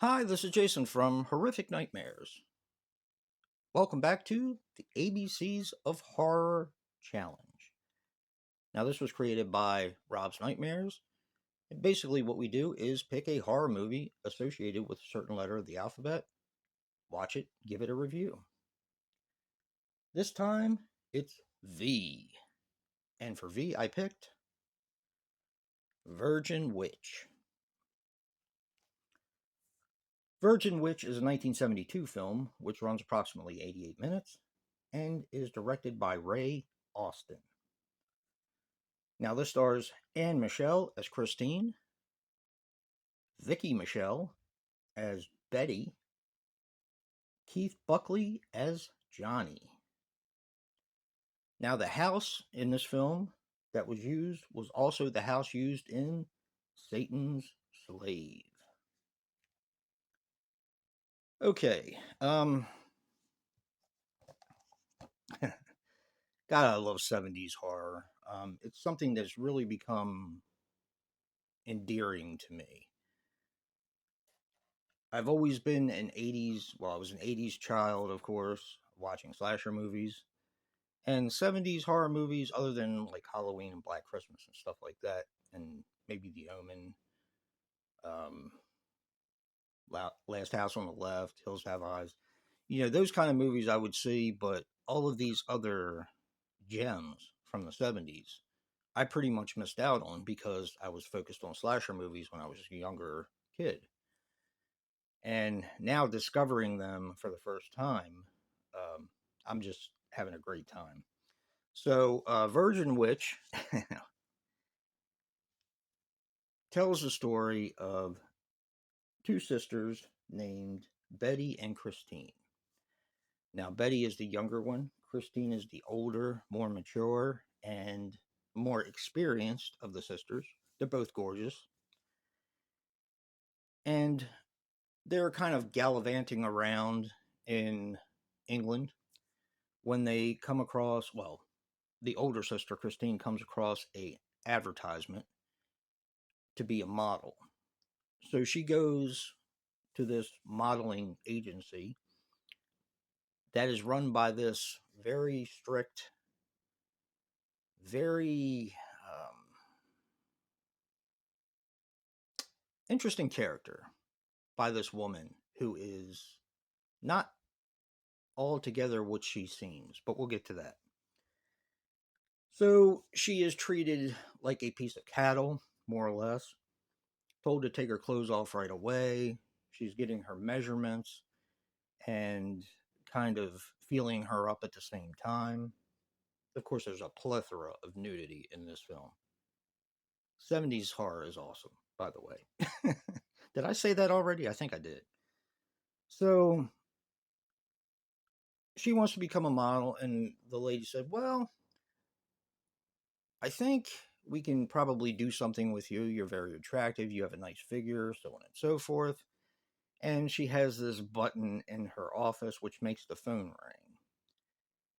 Hi, this is Jason from Horrific Nightmares. Welcome back to the ABCs of Horror Challenge. Now, this was created by Rob's Nightmares. And basically, what we do is pick a horror movie associated with a certain letter of the alphabet, watch it, give it a review. This time, it's V. And for V, I picked Virgin Witch. Virgin Witch is a 1972 film which runs approximately 88 minutes and is directed by Ray Austin. Now, this stars Anne Michelle as Christine, Vicky Michelle as Betty, Keith Buckley as Johnny. Now, the house in this film that was used was also the house used in Satan's Slave. Okay, God, I love 70s horror. It's something that's really become endearing to me. I've always been an 80s, well, I was an 80s child, of course, watching slasher movies. And 70s horror movies, other than like Halloween and Black Christmas and stuff like that, and maybe The Omen, um, Last House on the Left, Hills Have Eyes. Those kind of movies I would see, but all of these other gems from the 70s, I pretty much missed out on because I was focused on slasher movies when I was a younger kid. And now discovering them for the first time, um, I'm just having a great time. So, Virgin Witch tells the story of two sisters named Betty and Christine. Now, Betty is the younger one, Christine is the older, more mature, and more experienced of the sisters. They're both gorgeous. And they're kind of gallivanting around in England when they come across, well, the older sister, Christine, comes across a advertisement to be a model. So she goes to this modeling agency that is run by this very strict, very interesting character by this woman who is not altogether what she seems, but we'll get to that. So she is treated like a piece of cattle, more or less, told to take her clothes off right away. She's getting her measurements and kind of feeling her up at the same time. Of course, there's a plethora of nudity in this film. 70s horror is awesome, by the way. Did I say that already? I think I did. So she wants to become a model, and the lady said, well, I think we can probably do something with you. You're very attractive. You have a nice figure, so on and so forth. And she has this button in her office which makes the phone ring.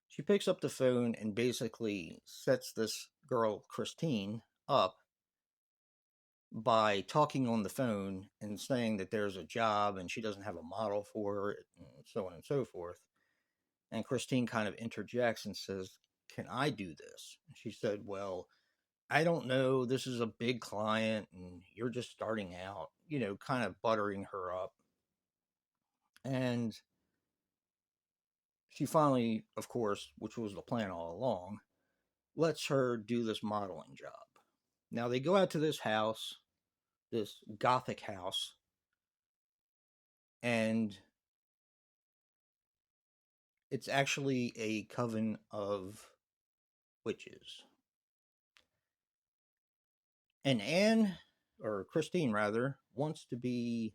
She picks up the phone and basically sets this girl, Christine, up by talking on the phone and saying that there's a job and she doesn't have a model for it, and so on and so forth. And Christine kind of interjects and says, can I do this? And she said, well, I don't know. This is a big client and you're just starting out, kind of buttering her up. And she finally, of course, which was the plan all along, lets her do this modeling job. Now they go out to this house, this gothic house, and it's actually a coven of witches. And Anne, or Christine rather, wants to be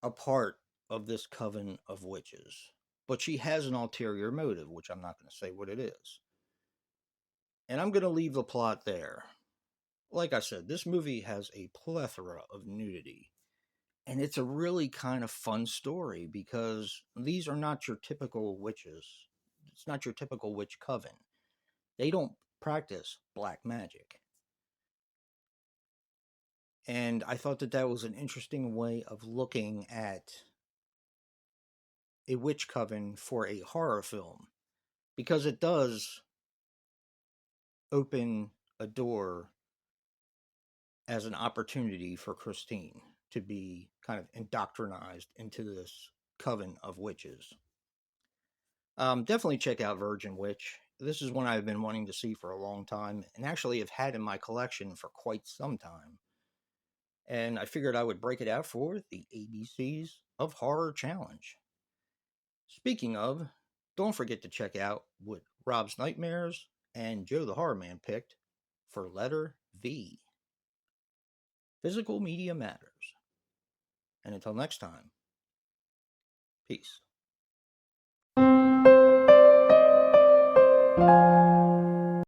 a part of this coven of witches. But she has an ulterior motive, which I'm not going to say what it is. And I'm going to leave the plot there. Like I said, this movie has a plethora of nudity. And it's a really kind of fun story because these are not your typical witches. It's not your typical witch coven. They don't practice black magic. And I thought that that was an interesting way of looking at a witch coven for a horror film, because it does open a door as an opportunity for Christine to be kind of indoctrinized into this coven of witches. Definitely check out Virgin Witch. This is one I've been wanting to see for a long time, and actually have had in my collection for quite some time. And I figured I would break it out for the ABCs of Horror Challenge. Speaking of, don't forget to check out what Rob's Nightmares and Joe the Horror Man picked for letter V. Physical media matters. And until next time, peace.